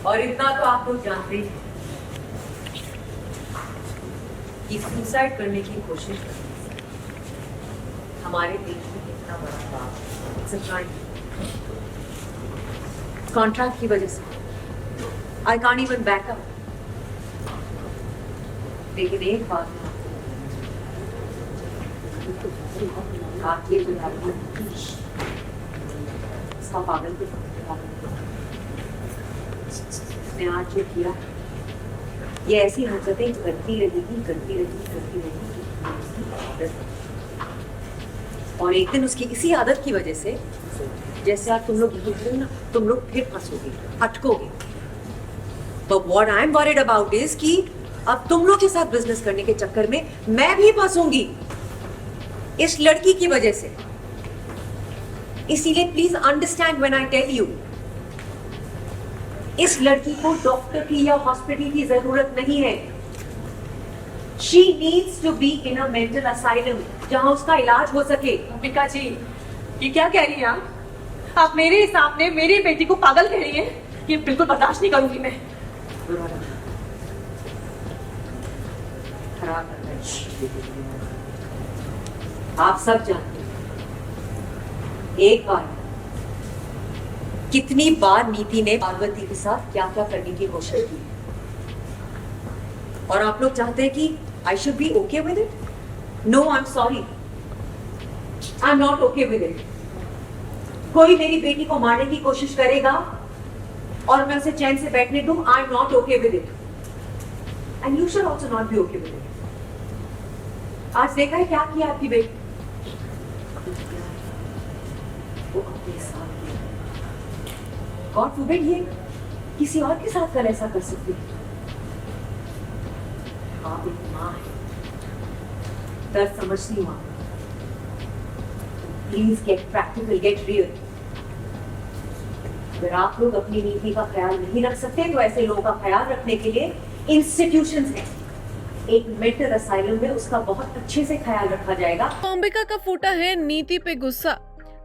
और इतना तो आप लोग जानते ही हैं कि सुसाइड करने की कोशिश हमारे देश में कितना बड़ा पाप सच्चाई कॉन्ट्रैक्ट की वजह से I can't even back up. लेकिन एक बात आप ये जो इसका पागल को ने आज जो किया ये ऐसी हरकतें करती रहेगी और एक दिन उसकी इसी आदत की वजह से जैसे आप तुम लोग ना तुम लोग फिर फंसोगे अटकोगे। तो what I am worried about is कि अब तुम लोग के साथ बिजनेस करने के चक्कर में मैं भी फंसूंगी इस लड़की की वजह से। इसीलिए please understand when I tell you इस लड़की को डॉक्टर की या हॉस्पिटल की जरूरत नहीं है। She needs to be in a mental asylum जहां उसका इलाज हो सके। अंबिका जी ये क्या कह रही हैं आप मेरे सामने मेरी बेटी को पागल कह रही हैं? ये बिल्कुल बर्दाश्त नहीं करूंगी मैं। खराब आप सब जानते हैं एक बार कितनी बार नीति ने पार्वती के साथ क्या क्या करने की कोशिश की और आप लोग चाहते हैं कि I should be okay with it. No I am sorry, I am not okay with it. कोई मेरी बेटी को मारने की कोशिश करेगा और मैं उसे चैन से बैठने दूं, आई am not okay with it and you should also not be okay with it. आज देखा है क्या किया आपकी बेटी, वो अपने साथ गॉड फॉरबिड ये किसी और के साथ कर ऐसा कर सकती है। आप एक मां है, दर्द समझती हूं। Please get practical, get real. अगर आप लोग अपनी नीति का ख्याल नहीं रख सकते तो ऐसे लोगों का ख्याल रखने के लिए इंस्टीट्यूशंस हैं। एक मेंटल असाइलम में उसका बहुत अच्छे से ख्याल रखा जाएगा। अंबिका का फूटा है नीति पे गुस्सा।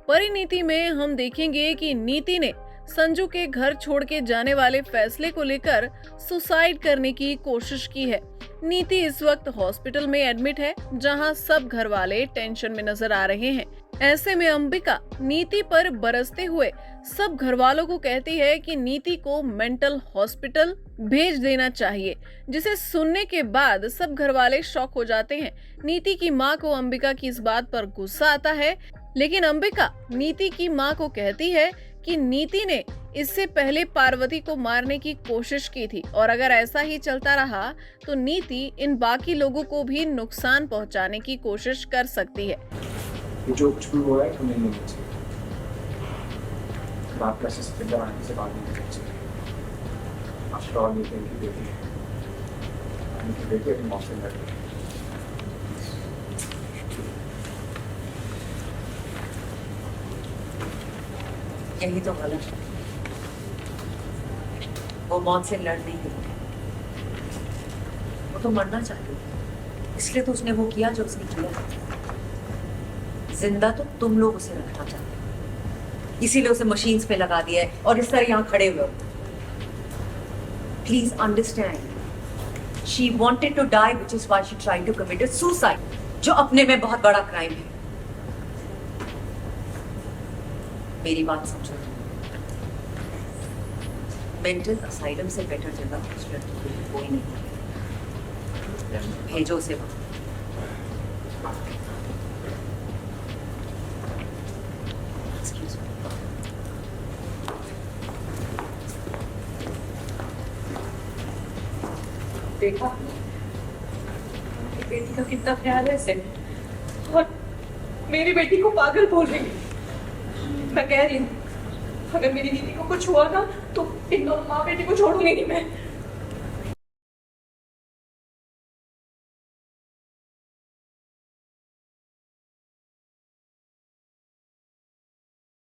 परिणीति में हम देखेंगे कि नीति ने संजू के घर छोड़ के जाने वाले फैसले को लेकर सुसाइड करने की कोशिश की है। नीति इस वक्त हॉस्पिटल में एडमिट है जहां सब घर वाले टेंशन में नजर आ रहे हैं। ऐसे में अंबिका नीति पर बरसते हुए सब घर वालों को कहती है कि नीति को मेंटल हॉस्पिटल भेज देना चाहिए, जिसे सुनने के बाद सब घर वाले शॉक हो जाते हैं। नीति की मां को अंबिका की इस बात पर गुस्सा आता है, लेकिन अंबिका नीति की मां को कहती है कि नीति ने इससे पहले पार्वती को मारने की कोशिश की थी और अगर ऐसा ही चलता रहा तो नीति इन बाकी लोगों को भी नुकसान पहुंचाने की कोशिश कर सकती है। जो कुछ भी हुआ है तुम्हें नहीं चाहिए। बात कैसे सत्यता आने से बात नहीं करनी चाहिए। आफ्टर ऑल ये की बेटी है, उनकी बेटी अपनी मौत से लड़ रही है। यही तो गलत है। वो मौत से लड़ नहीं रही, वो तो मरना चाहती है, इसलिए तो उसने वो किया जो उसने किया। जिंदा तो तुम लोग उसे रखना चाहते हो, इसीलिए उसे मशीन्स पे लगा दिया है और इस तरह यहाँ खड़े हुए हो। Please understand, she wanted to die which is why she tried to commit suicide, जो अपने में बहुत बड़ा क्राइम है। मेरी बात समझो, मेंटल असाइलम से बेटर जगह उस लड़की के लिए कोई नहीं है। भेजो उसे वहां। देखा बेटी का कितना ख्याल है इसे, और मेरी बेटी को पागल बोल रही है। मैं कह रही हूँ अगर मेरी दीदी को कुछ हुआ ना तो इन दोनों माँ बेटी को छोड़ूंगी नहीं मैं।